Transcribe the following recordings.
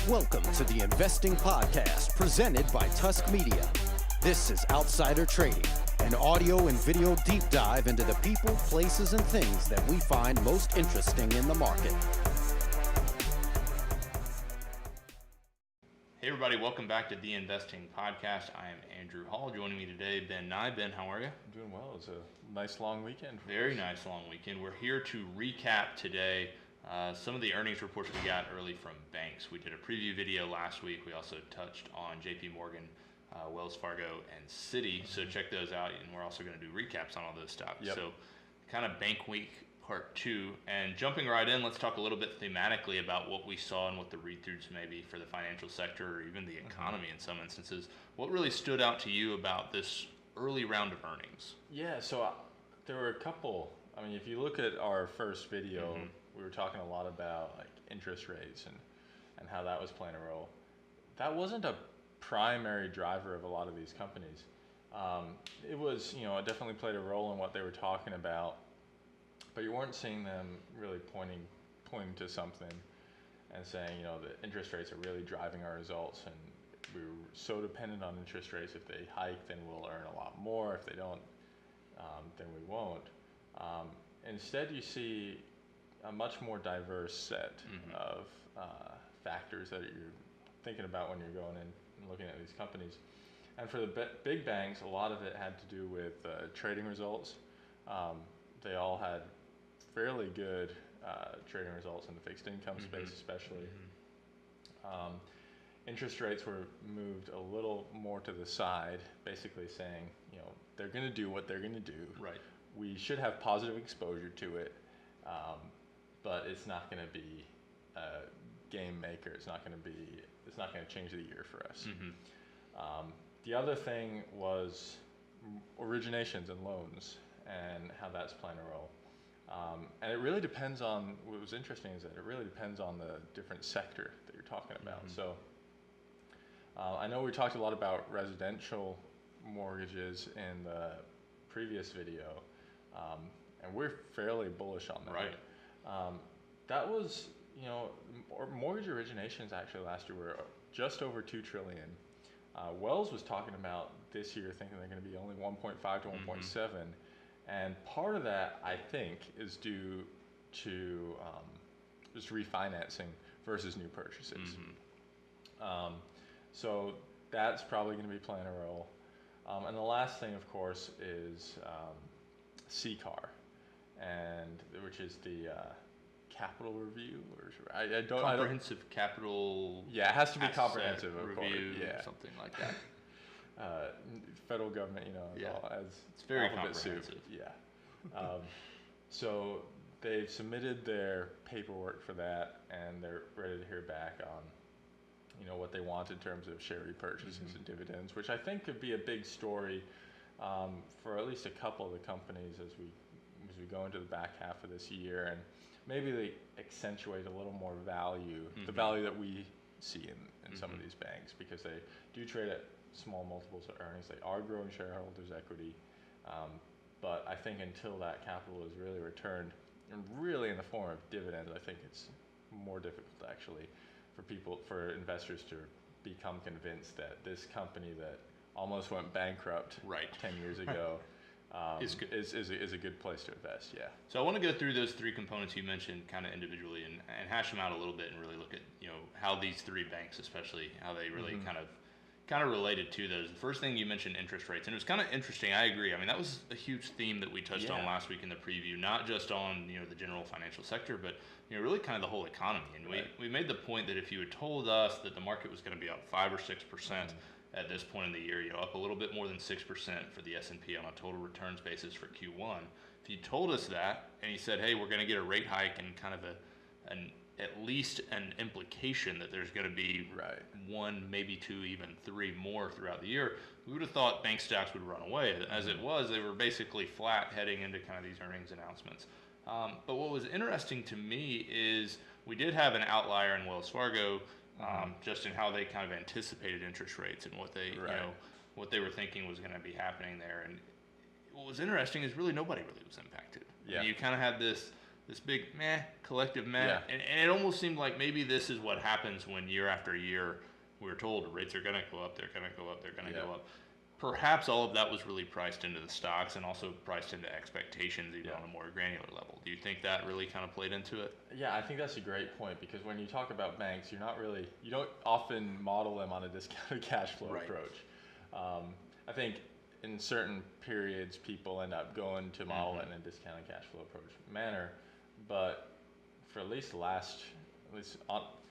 Welcome to the Investing Podcast presented by Tusk Media. This is Outsider Trading, an audio and video deep dive into the people, places, and things that we find most interesting in the market. Hey everybody, welcome back to the Investing Podcast. I am Andrew Hall. Joining me today, Ben Nye. Ben, how are you? I'm doing well. It's a nice long weekend. Very nice long weekend. We're here to recap today some of the earnings reports we got early from banks. We did a preview video last week. We also touched on JP Morgan, Wells Fargo, and Citi. So check those out. And we're also going to do recaps on all those stocks. Yep. So kind of bank week part two. And jumping right in, let's talk a little bit thematically about what we saw and what the read-throughs may be for the financial sector or even the economy in some instances. What really stood out to you about this early round of earnings? Yeah, so there were a couple. I mean, if you look at our first video, we were talking a lot about like interest rates and how that was playing a role. That wasn't a primary driver of a lot of these companies. It was, it definitely played a role in what they were talking about, but you weren't seeing them really pointing to something and saying, the interest rates are really driving our results, and we're so dependent on interest rates. If they hike, then we'll earn a lot more. If they don't, then we won't. Instead, you see a much more diverse set of factors that you're thinking about when you're going in and looking at these companies. And for the big banks, a lot of it had to do with trading results. They all had fairly good trading results in the fixed income space, especially. Interest rates were moved a little more to the side, basically saying, they're going to do what they're going to do. Right. We should have positive exposure to it, but it's not going to be a game maker. It's not going to change the year for us. The other thing was originations and loans and how that's playing a role. And it really depends on, what was interesting is that it really depends on the different sector that you're talking about. So I know we talked a lot about residential mortgages in the previous video, and we're fairly bullish on that. Right. That was, mortgage originations actually last year were just over $2 trillion. Wells was talking about this year thinking they're going to be only 1.5 to 1.7. And part of that, I think, is due to just refinancing versus new purchases. So that's probably going to be playing a role. And the last thing, of course, is CCAR, which is the capital review, or Comprehensive capital. Yeah, it has to be comprehensive, of course. Review, Yeah, something like that. Federal government, as it's very alphabet soup. comprehensive. Yeah. So they've submitted their paperwork for that, and they're ready to hear back on, what they want in terms of share repurchases and dividends, which I think could be a big story for at least a couple of the companies as we go into the back half of this year, and maybe they accentuate a little more value, the value that we see in some of these banks, because they do trade at small multiples of earnings. They are growing shareholders' equity, but I think until that capital is really returned, and really in the form of dividends, I think it's more difficult actually for investors to become convinced that this company that almost went bankrupt 10 years ago is a good place to invest. Yeah. So I want to go through those three components you mentioned kind of individually and hash them out a little bit and really look at how these three banks, especially how they really kind of related to those. The first thing you mentioned, interest rates, and it was kind of interesting. I agree. I mean, that was a huge theme that we touched on last week in the preview, not just on the general financial sector, but really kind of the whole economy. And we made the point that if you had told us that the market was going to be up 5 or 6% at this point in the year, up a little bit more than 6% for the S&P on a total returns basis for Q1. If you told us that and you said, hey, we're going to get a rate hike and kind of at least an implication that there's going to be one, maybe two, even three more throughout the year, we would have thought bank stocks would run away. As it was, they were basically flat heading into kind of these earnings announcements. But what was interesting to me is we did have an outlier in Wells Fargo, just in how they kind of anticipated interest rates and what they what they were thinking was going to be happening there. And what was interesting is really nobody really was impacted. Yeah. You kind of had this this big collective meh. Yeah. And it almost seemed like maybe this is what happens when year after year we're told rates are going to go up, they're going to go up, they're going to go up. Perhaps all of that was really priced into the stocks and also priced into expectations even on a more granular level. Do you think that really kind of played into it? Yeah, I think that's a great point, because when you talk about banks, you don't often model them on a discounted cash flow approach. I think in certain periods, people end up going to model it in a discounted cash flow approach manner, but for at least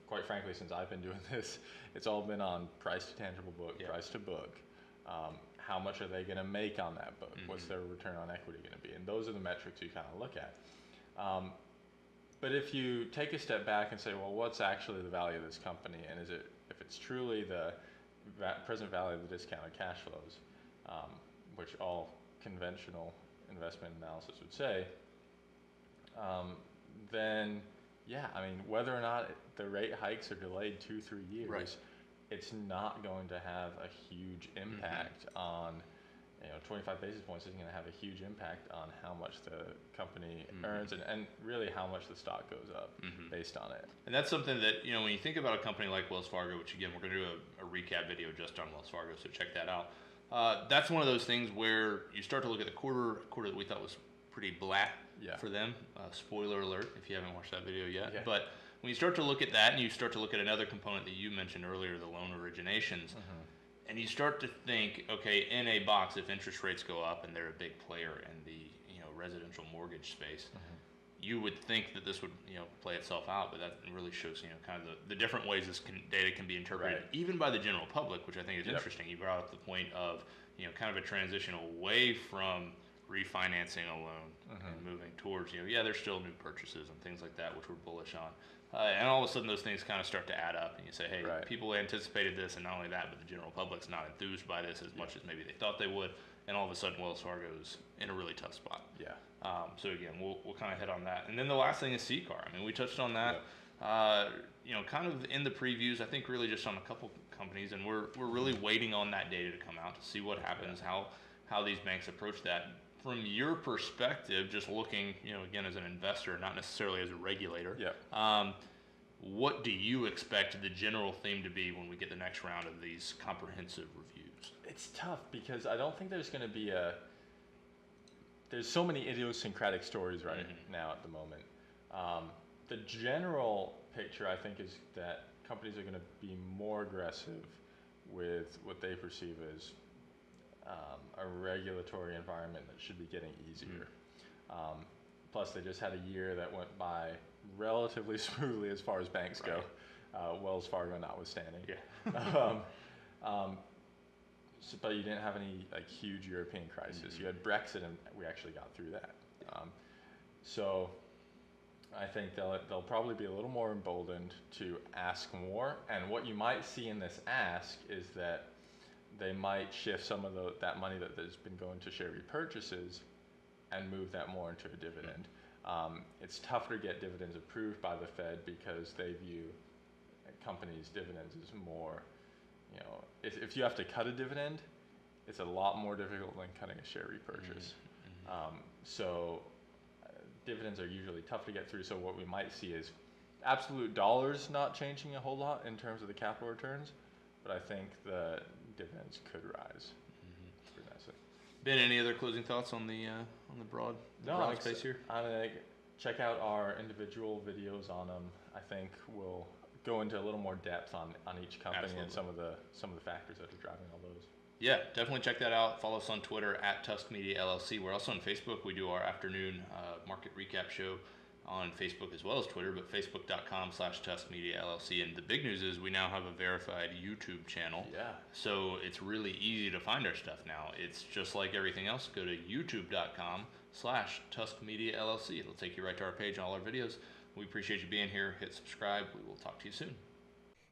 quite frankly, since I've been doing this, it's all been on price to tangible book, price to book. How much are they going to make on that book? What's their return on equity going to be? And those are the metrics you kind of look at. But if you take a step back and say, well, what's actually the value of this company? And if it's truly the present value of the discounted cash flows, which all conventional investment analysis would say, then whether or not the rate hikes are delayed 2-3 years, it's not going to have a huge impact on, 25 basis points isn't going to have a huge impact on how much the company earns and really how much the stock goes up based on it. And that's something that, when you think about a company like Wells Fargo, which again, we're going to do a recap video just on Wells Fargo, so check that out. That's one of those things where you start to look at the quarter that we thought was pretty black for them. Spoiler alert if you haven't watched that video yet. Yeah. But when you start to look at that and you start to look at another component that you mentioned earlier, the loan originations, and you start to think, okay, in a box, if interest rates go up and they're a big player in the residential mortgage space, you would think that this would play itself out, but that really shows kind of the different ways this data can be interpreted, even by the general public, which I think is interesting. You brought up the point of kind of a transition away from refinancing a loan and moving towards there's still new purchases and things like that, which we're bullish on. And all of a sudden those things kind of start to add up and you say, hey, people anticipated this, and not only that, but the general public's not enthused by this as much as maybe they thought they would, and all of a sudden Wells Fargo's in a really tough spot. So again, we'll kind of hit on that. And then the last thing is CCAR. I mean, we touched on that kind of in the previews, I think really just on a couple companies, and we're really waiting on that data to come out to see what happens, how these banks approach that. From your perspective, just looking, again, as an investor, not necessarily as a regulator, what do you expect the general theme to be when we get the next round of these comprehensive reviews? It's tough because I don't think there's going to be there's so many idiosyncratic stories now at the moment. The general picture, I think, is that companies are going to be more aggressive with what they perceive as a regulatory environment that should be getting easier. Plus, they just had a year that went by relatively smoothly as far as banks go, Wells Fargo notwithstanding. But you didn't have any huge European crisis. You had Brexit, and we actually got through that. So I think they'll probably be a little more emboldened to ask more. And what you might see in this ask is that they might shift some of that money that has been going to share repurchases and move that more into a dividend. It's tougher to get dividends approved by the Fed because they view companies' dividends as more, if you have to cut a dividend, it's a lot more difficult than cutting a share repurchase. So dividends are usually tough to get through. So what we might see is absolute dollars not changing a whole lot in terms of the capital returns, but I think the dividends could rise. Ben, any other closing thoughts on the broad space here? Check out our individual videos on them. I think we'll go into a little more depth on each company and some of the factors that are driving all those. Yeah, definitely check that out. Follow us on Twitter at Tusk Media LLC. We're also on Facebook. We do our afternoon market recap show on Facebook as well as Twitter, but facebook.com/Tusk Media LLC. And the big news is we now have a verified YouTube channel. So it's really easy to find our stuff now. It's just like everything else. Go to youtube.com/Tusk Media LLC. It'll take you right to our page and all our videos. We appreciate you being here. Hit subscribe. We will talk to you soon.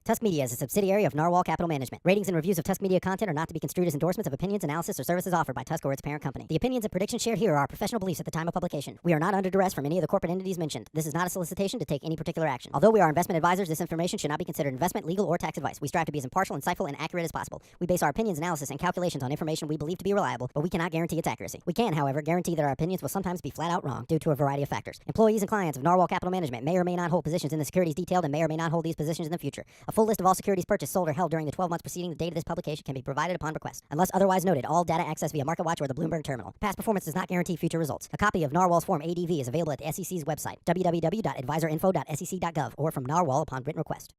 Tusk Media is a subsidiary of Narwhal Capital Management. Ratings and reviews of Tusk Media content are not to be construed as endorsements of opinions, analysis, or services offered by Tusk or its parent company. The opinions and predictions shared here are our professional beliefs at the time of publication. We are not under duress from any of the corporate entities mentioned. This is not a solicitation to take any particular action. Although we are investment advisors, this information should not be considered investment, legal, or tax advice. We strive to be as impartial, insightful, and accurate as possible. We base our opinions, analysis, and calculations on information we believe to be reliable, but we cannot guarantee its accuracy. We can, however, guarantee that our opinions will sometimes be flat out wrong due to a variety of factors. Employees and clients of Narwhal Capital Management may or may not hold positions in the securities detailed and may or may not hold these positions in the future. A full list of all securities purchased, sold, or held during the 12 months preceding the date of this publication can be provided upon request. Unless otherwise noted, all data accessed via MarketWatch or the Bloomberg terminal. Past performance does not guarantee future results. A copy of Narwhal's Form ADV is available at the SEC's website, www.advisorinfo.sec.gov, or from Narwhal upon written request.